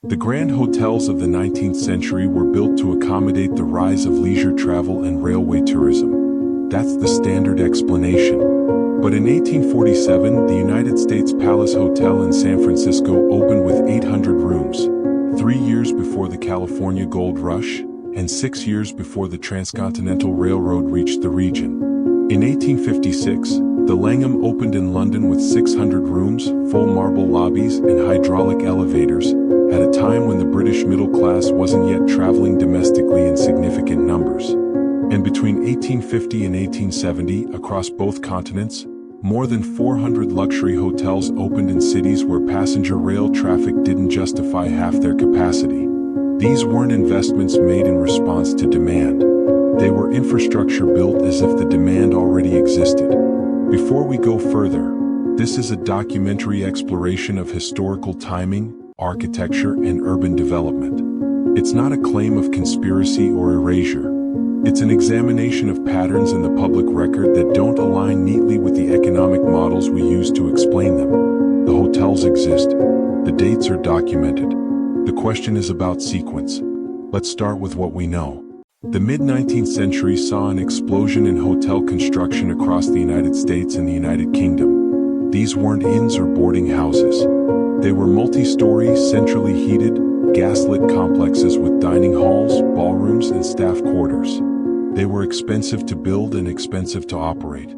The grand hotels of the 19th century were built to accommodate the rise of leisure travel and railway tourism. That's the standard explanation. But in 1847, the United States Palace Hotel in San Francisco opened with 800 rooms, 3 years before the California Gold Rush, and 6 years before the Transcontinental Railroad reached the region. In 1856, the Langham opened in London with 600 rooms, full marble lobbies, and hydraulic elevators, at a time when the British middle class wasn't yet traveling domestically in significant numbers. And between 1850 and 1870, across both continents, more than 400 luxury hotels opened in cities where passenger rail traffic didn't justify half their capacity. These weren't investments made in response to demand. They were infrastructure built as if the demand already existed. Before we go further, this is a documentary exploration of historical timing, architecture, and urban development. It's not a claim of conspiracy or erasure. It's an examination of patterns in the public record that don't align neatly with the economic models we use to explain them. The hotels exist. The dates are documented. The question is about sequence. Let's start with what we know. The mid-19th century saw an explosion in hotel construction across the United States and the United Kingdom. These weren't inns or boarding houses. They were multi-story, centrally heated, gas-lit complexes with dining halls, ballrooms, and staff quarters. They were expensive to build and expensive to operate.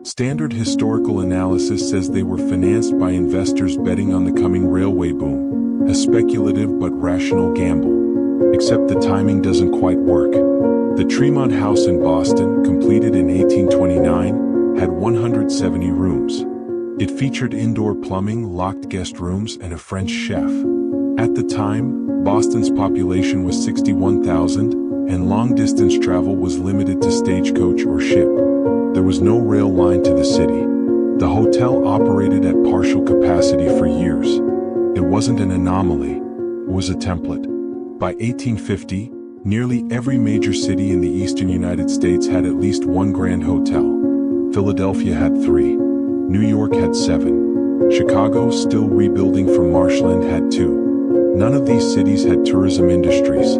Standard historical analysis says they were financed by investors betting on the coming railway boom, a speculative but rational gamble. Except the timing doesn't quite work. The Tremont House in Boston, completed in 1829, had 170 rooms. It featured indoor plumbing, locked guest rooms, and a French chef. At the time, Boston's population was 61,000, and long-distance travel was limited to stagecoach or ship. There was no rail line to the city. The hotel operated at partial capacity for years. It wasn't an anomaly, it was a template. By 1850, nearly every major city in the eastern United States had at least one grand hotel. Philadelphia had 3. New York had 7. Chicago, still rebuilding from marshland, had 2. None of these cities had tourism industries.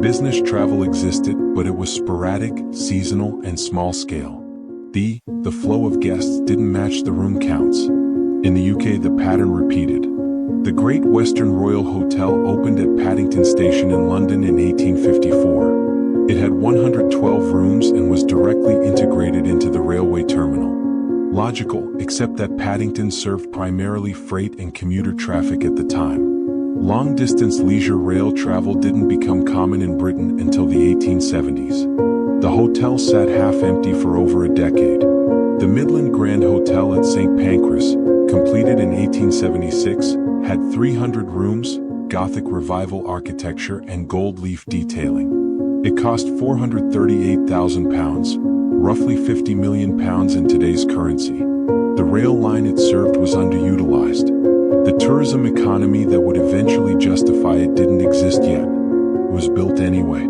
Business travel existed, but it was sporadic, seasonal, and small scale. The flow of guests didn't match the room counts. In the UK, the pattern repeated. The Great Western Royal Hotel opened at Paddington Station in London in 1854. It had 112 rooms and was directly integrated into the railway terminal. Logical, except that Paddington served primarily freight and commuter traffic at the time. Long-distance leisure rail travel didn't become common in Britain until the 1870s. The hotel sat half-empty for over a decade. The Midland Grand Hotel at St. Pancras, completed in 1876, had 300 rooms, Gothic Revival architecture, and gold leaf detailing. It cost £438,000, roughly £50 million in today's currency. The rail line it served was underutilized. The tourism economy that would eventually justify it didn't exist yet. It was built anyway.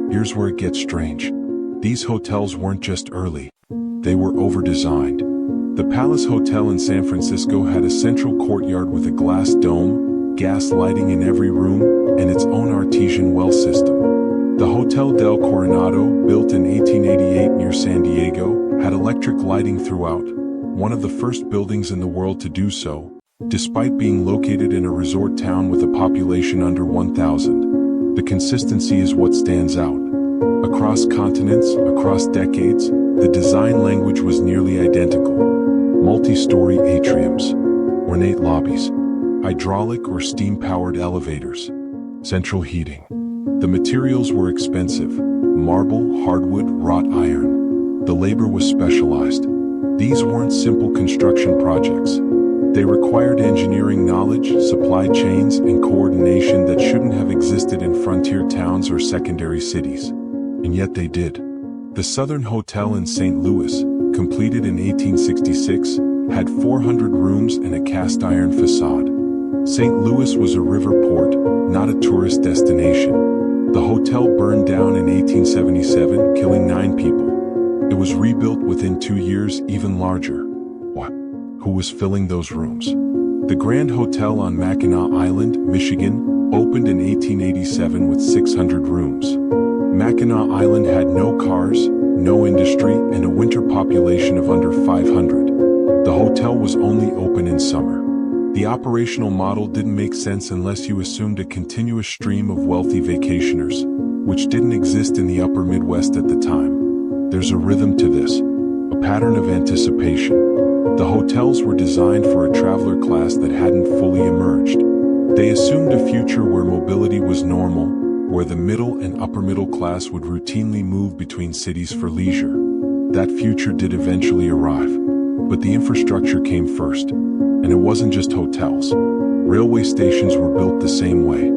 Here's where it gets strange. These hotels weren't just early. They were over-designed. The Palace Hotel in San Francisco had a central courtyard with a glass dome, gas lighting in every room, and its own artesian well system. The Hotel del Coronado, built in 1888 near San Diego, had electric lighting throughout, one of the first buildings in the world to do so, despite being located in a resort town with a population under 1,000. The consistency is what stands out. Across continents, across decades, the design language was nearly identical. Multi-story atriums, ornate lobbies, hydraulic or steam-powered elevators, central heating. The materials were expensive: marble, hardwood, wrought iron. The labor was specialized. These weren't simple construction projects. They required engineering knowledge, supply chains, and coordination that shouldn't have existed in frontier towns or secondary cities. And yet they did. The Southern Hotel in St. Louis, completed in 1866, had 400 rooms and a cast-iron facade. St. Louis was a river port, not a tourist destination. The hotel burned down in 1877, killing 9 people. It was rebuilt within 2 years, even larger. What? Who was filling those rooms? The Grand Hotel on Mackinac Island, Michigan, opened in 1887 with 600 rooms. Mackinac Island had no cars, no industry, and a winter population of under 500. The hotel was only open in summer. The operational model didn't make sense unless you assumed a continuous stream of wealthy vacationers, which didn't exist in the upper Midwest at the time. There's a rhythm to this, a pattern of anticipation. The hotels were designed for a traveler class that hadn't fully emerged. They assumed a future where mobility was normal, where the middle and upper middle class would routinely move between cities for leisure. That future did eventually arrive, but the infrastructure came first. And it wasn't just hotels. Railway stations were built the same way.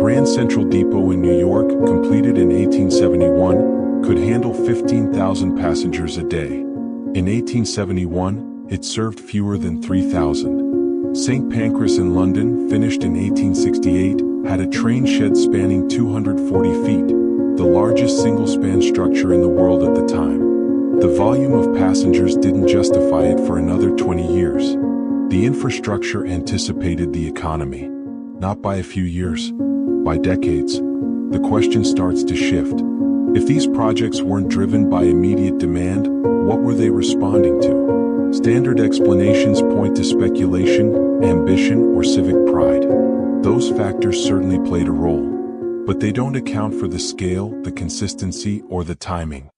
Grand Central Depot in New York, completed in 1871, could handle 15,000 passengers a day. In 1871, it served fewer than 3,000. St. Pancras in London, finished in 1868, had a train shed spanning 240 feet, the largest single-span structure in the world at the time. The volume of passengers didn't justify it for another 20 years. The infrastructure anticipated the economy, not by a few years, by decades. The question starts to shift. If these projects weren't driven by immediate demand, what were they responding to? Standard explanations point to speculation, ambition, or civic pride. Those factors certainly played a role, but they don't account for the scale, the consistency, or the timing.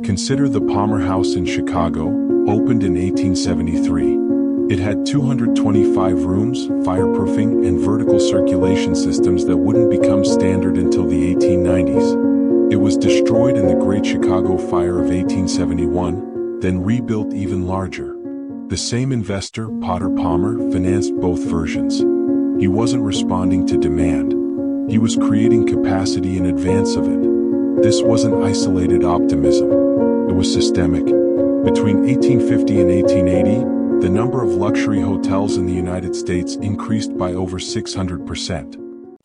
Consider the Palmer House in Chicago, opened in 1873. It had 225 rooms, fireproofing, and vertical circulation systems that wouldn't become standard until the 1890s. It was destroyed in the Great Chicago Fire of 1871, then rebuilt even larger. The same investor, Potter Palmer, financed both versions. He wasn't responding to demand. He was creating capacity in advance of it. This wasn't isolated optimism. It was systemic. Between 1850 and 1880, the number of luxury hotels in the United States increased by over 600%.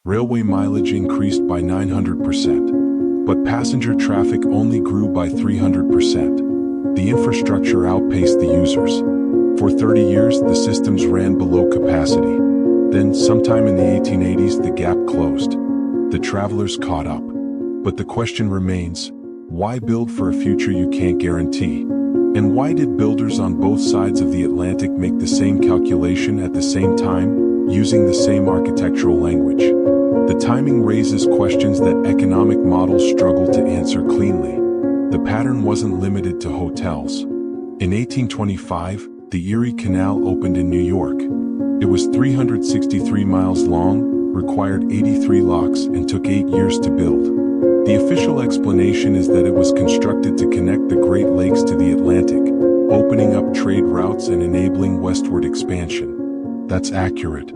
Railway mileage increased by 900%. But passenger traffic only grew by 300%. The infrastructure outpaced the users. For 30 years, the systems ran below capacity. Then, sometime in the 1880s, the gap closed. The travelers caught up. But the question remains, why build for a future you can't guarantee? And why did builders on both sides of the Atlantic make the same calculation at the same time, using the same architectural language? The timing raises questions that economic models struggle to answer cleanly. The pattern wasn't limited to hotels. In 1825, the Erie Canal opened in New York. It was 363 miles long, required 83 locks, and took 8 years to build. The official explanation is that it was constructed to connect the Great Lakes to the Atlantic, opening up trade routes and enabling westward expansion. That's accurate.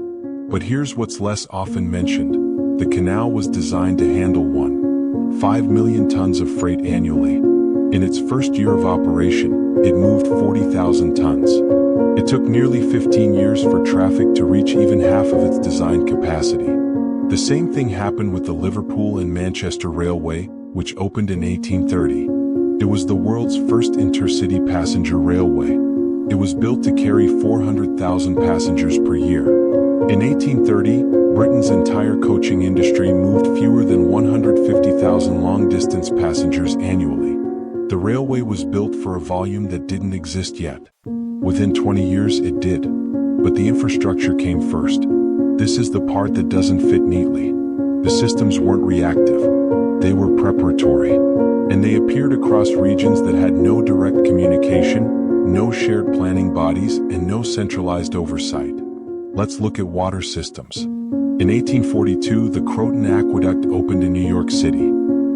But here's what's less often mentioned. The canal was designed to handle 1.5 million tons of freight annually. In its first year of operation, it moved 40,000 tons. It took nearly 15 years for traffic to reach even half of its designed capacity. The same thing happened with the Liverpool and Manchester Railway, which opened in 1830. It was the world's first intercity passenger railway. It was built to carry 400,000 passengers per year. In 1830, Britain's entire coaching industry moved fewer than 150,000 long-distance passengers annually. The railway was built for a volume that didn't exist yet. Within 20 years, it did. But the infrastructure came first. This is the part that doesn't fit neatly. The systems weren't reactive. They were preparatory. And they appeared across regions that had no direct communication, no shared planning bodies, and no centralized oversight. Let's look at water systems. In 1842, the Croton Aqueduct opened in New York City.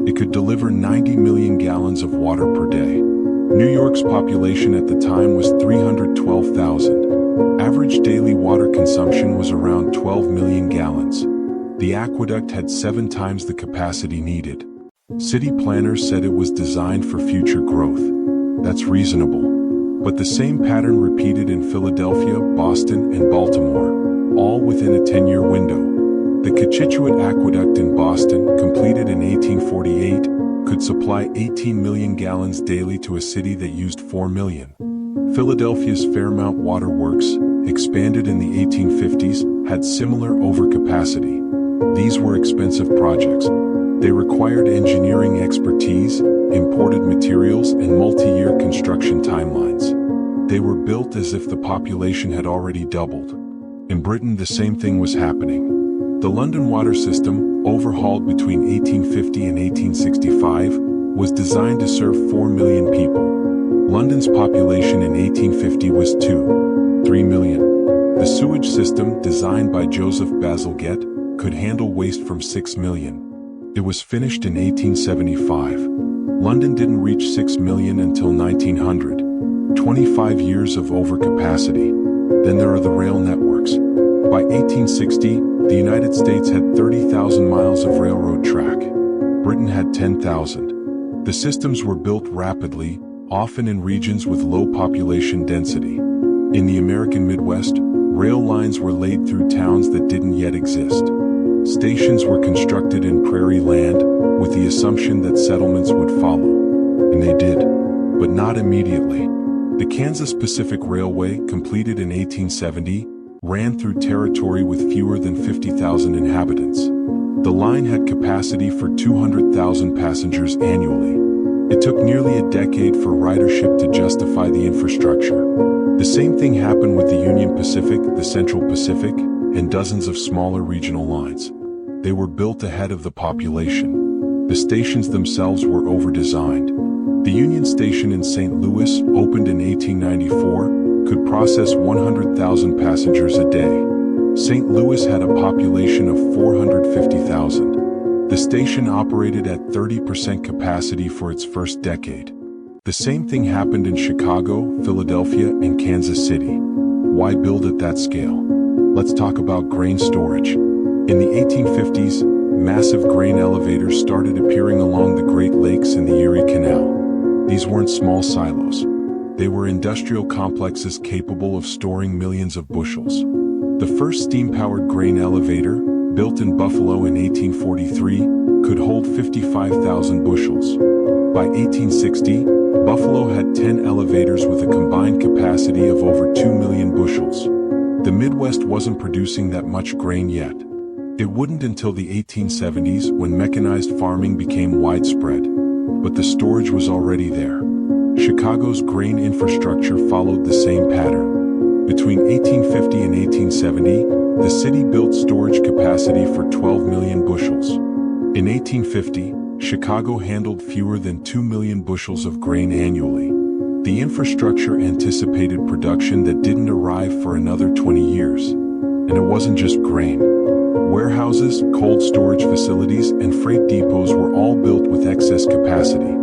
It could deliver 90 million gallons of water per day. New York's population at the time was 312,000. Average daily water consumption was around 12 million gallons. The aqueduct had 7 times the capacity needed. City planners said it was designed for future growth. That's reasonable. But the same pattern repeated in Philadelphia, Boston, and Baltimore, all within a 10-year window. The Cochituate Aqueduct in Boston, completed in 1848, could supply 18 million gallons daily to a city that used 4 million. Philadelphia's Fairmount Water Works, expanded in the 1850s, had similar overcapacity. These were expensive projects. They required engineering expertise, imported materials, and multi-year construction timelines. They were built as if the population had already doubled. In Britain, the same thing was happening. The London water system, overhauled between 1850 and 1865, was designed to serve 4 million people. London's population in 1850 was 3 million. The sewage system, designed by Joseph Bazalgette, could handle waste from 6 million. It was finished in 1875. London didn't reach 6 million until 1900. 25 years of overcapacity. Then there are the rail networks. By 1860, the United States had 30,000 miles of railroad track. Britain had 10,000. The systems were built rapidly, often in regions with low population density. In the American Midwest, rail lines were laid through towns that didn't yet exist. Stations were constructed in prairie land, with the assumption that settlements would follow. And they did, but not immediately. The Kansas Pacific Railway, completed in 1870, ran through territory with fewer than 50,000 inhabitants. The line had capacity for 200,000 passengers annually. It took nearly a decade for ridership to justify the infrastructure. The same thing happened with the Union Pacific, the Central Pacific, and dozens of smaller regional lines. They were built ahead of the population. The stations themselves were over-designed. The Union Station in St. Louis, opened in 1894, could process 100,000 passengers a day. St. Louis had a population of 450,000. The station operated at 30% capacity for its first decade. The same thing happened in Chicago, Philadelphia, and Kansas City. Why build at that scale? Let's talk about grain storage. In the 1850s, massive grain elevators started appearing along the Great Lakes and the Erie Canal. These weren't small silos. They were industrial complexes capable of storing millions of bushels. The first steam-powered grain elevator, built in Buffalo in 1843, could hold 55,000 bushels. By 1860, Buffalo had 10 elevators with a combined capacity of over 2 million bushels. The Midwest wasn't producing that much grain yet. It wouldn't until the 1870s when mechanized farming became widespread. But the storage was already there. Chicago's grain infrastructure followed the same pattern. Between 1850 and 1870, the city built storage capacity for 12 million bushels. In 1850, Chicago handled fewer than 2 million bushels of grain annually. The infrastructure anticipated production that didn't arrive for another 20 years. And it wasn't just grain. Warehouses, cold storage facilities, and freight depots were all built with excess capacity.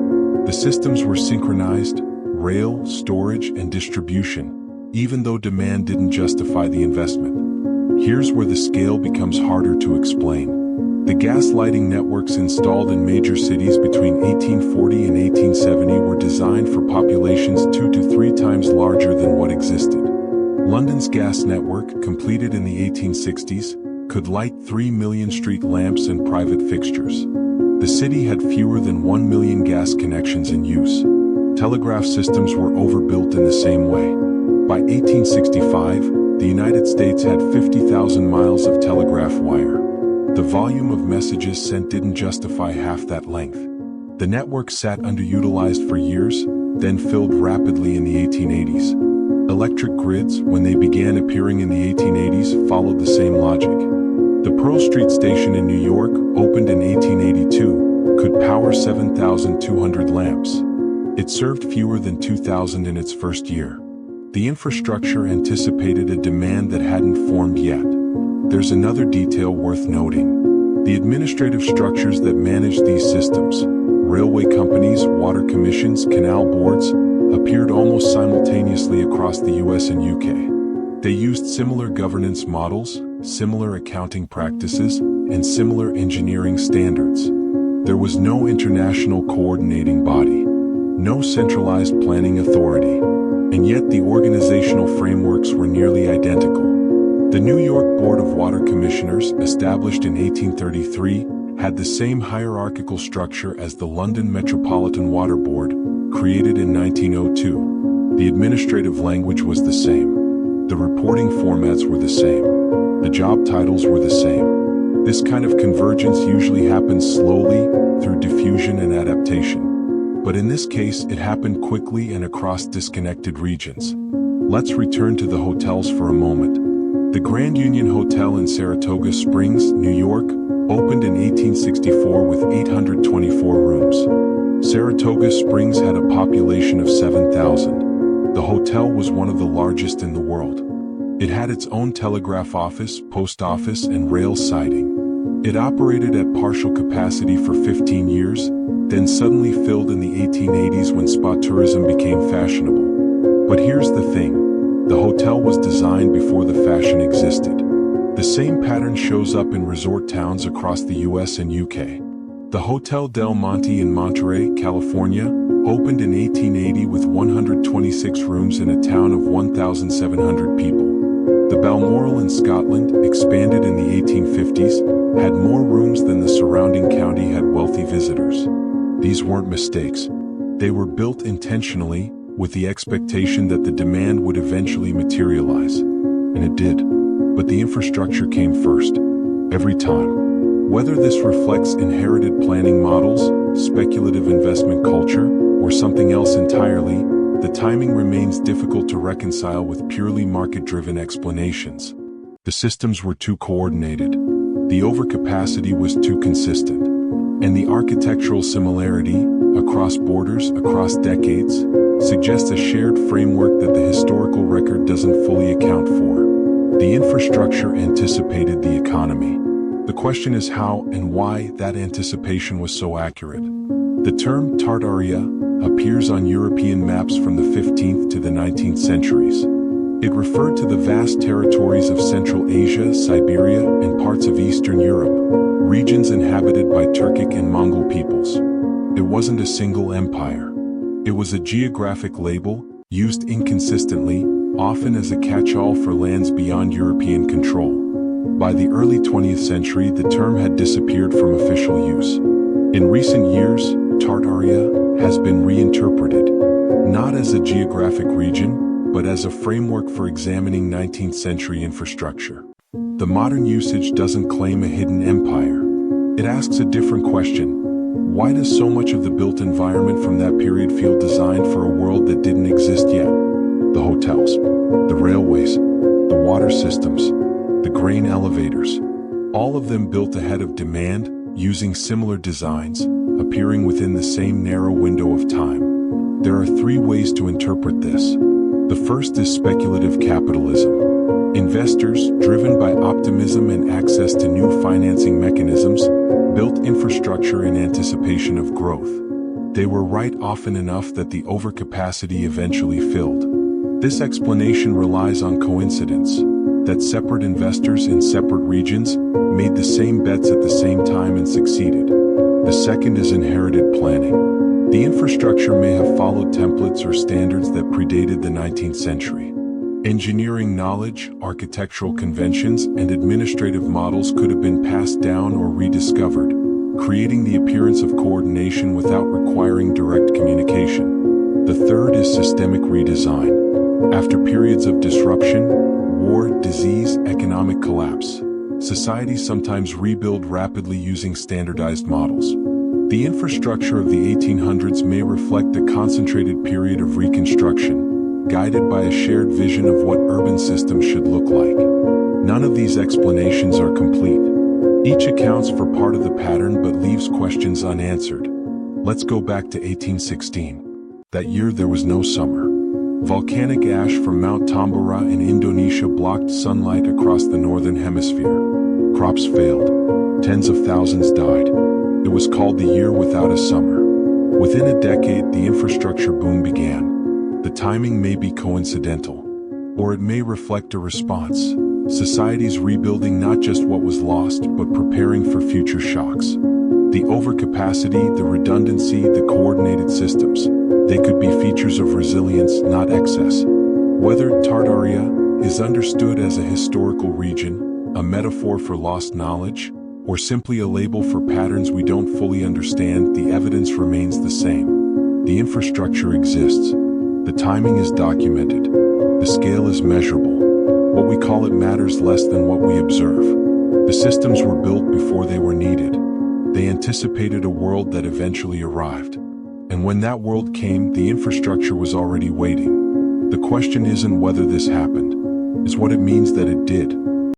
The systems were synchronized: rail, storage, and distribution, even though demand didn't justify the investment. Here's where the scale becomes harder to explain. The gas lighting networks installed in major cities between 1840 and 1870 were designed for populations 2 to 3 times larger than what existed. London's gas network, completed in the 1860s, could light 3 million street lamps and private fixtures. The city had fewer than 1 million gas connections in use. Telegraph systems were overbuilt in the same way. By 1865, the United States had 50,000 miles of telegraph wire. The volume of messages sent didn't justify half that length. The network sat underutilized for years, then filled rapidly in the 1880s. Electric grids, when they began appearing in the 1880s, followed the same logic. The Pearl Street Station in New York, opened in 1882, could power 7,200 lamps. It served fewer than 2,000 in its first year. The infrastructure anticipated a demand that hadn't formed yet. There's another detail worth noting. The administrative structures that managed these systems, railway companies, water commissions, canal boards, appeared almost simultaneously across the US and UK. They used similar governance models, similar accounting practices, and similar engineering standards. There was no international coordinating body, no centralized planning authority, and yet the organizational frameworks were nearly identical. The New York Board of Water Commissioners, established in 1833, had the same hierarchical structure as the London Metropolitan Water Board, created in 1902. The administrative language was the same. The reporting formats were the same. The job titles were the same. This kind of convergence usually happens slowly through diffusion and adaptation. But in this case, it happened quickly and across disconnected regions. Let's return to the hotels for a moment. The Grand Union Hotel in Saratoga Springs, New York, opened in 1864 with 824 rooms. Saratoga Springs had a population of 7,000. The hotel was one of the largest in the world. It had its own telegraph office, post office, and rail siding. It operated at partial capacity for 15 years, then suddenly filled in the 1880s when spa tourism became fashionable. But here's the thing, the hotel was designed before the fashion existed. The same pattern shows up in resort towns across the US and UK. The Hotel Del Monte in Monterey, California, opened in 1880 with 126 rooms in a town of 1,700 people. The Balmoral in Scotland, expanded in the 1850s, had more rooms than the surrounding county had wealthy visitors. These weren't mistakes. They were built intentionally, with the expectation that the demand would eventually materialize. And it did. But the infrastructure came first. Every time. Whether this reflects inherited planning models, speculative investment culture, or something else entirely, the timing remains difficult to reconcile with purely market-driven explanations. The systems were too coordinated. The overcapacity was too consistent. And the architectural similarity, across borders, across decades, suggests a shared framework that the historical record doesn't fully account for. The infrastructure anticipated the economy. The question is how and why that anticipation was so accurate. The term Tartaria appears on European maps from the 15th to the 19th centuries. It referred to the vast territories of Central Asia, Siberia, and parts of Eastern Europe, regions inhabited by Turkic and Mongol peoples. It wasn't a single empire. It was a geographic label, used inconsistently, often as a catch-all for lands beyond European control. By the early 20th century, the term had disappeared from official use. In recent years, Tartaria has been reinterpreted, not as a geographic region, but as a framework for examining 19th century infrastructure. The modern usage doesn't claim a hidden empire. It asks a different question. Why does so much of the built environment from that period feel designed for a world that didn't exist yet? The hotels, the railways, the water systems, the grain elevators, all of them built ahead of demand, using similar designs, appearing within the same narrow window of time. There are three ways to interpret this. The first is speculative capitalism. Investors, driven by optimism and access to new financing mechanisms, built infrastructure in anticipation of growth. They were right often enough that the overcapacity eventually filled. This explanation relies on coincidence, that separate investors in separate regions made the same bets at the same time and succeeded. The second is inherited planning. The infrastructure may have followed templates or standards that predated the 19th century. Engineering knowledge, architectural conventions, and administrative models could have been passed down or rediscovered, creating the appearance of coordination without requiring direct communication. The third is systemic redesign. After periods of disruption, war, disease, economic collapse, societies sometimes rebuild rapidly using standardized models. The infrastructure of the 1800s may reflect a concentrated period of reconstruction, guided by a shared vision of what urban systems should look like. None of these explanations are complete. Each accounts for part of the pattern but leaves questions unanswered. Let's go back to 1816. That year there was no summer. Volcanic ash from Mount Tambora in Indonesia blocked sunlight across the northern hemisphere. Crops failed. Tens of thousands died. It was called the year without a summer. Within a decade, the infrastructure boom began. The timing may be coincidental, or it may reflect a response. Societies rebuilding not just what was lost, but preparing for future shocks. The overcapacity, the redundancy, the coordinated systems. They could be features of resilience, not excess. Whether Tartaria is understood as a historical region, a metaphor for lost knowledge, or simply a label for patterns we don't fully understand, the evidence remains the same. The infrastructure exists. The timing is documented. The scale is measurable. What we call it matters less than what we observe. The systems were built before they were needed. They anticipated a world that eventually arrived. And when that world came, the infrastructure was already waiting. The question isn't whether this happened, it's what it means that it did.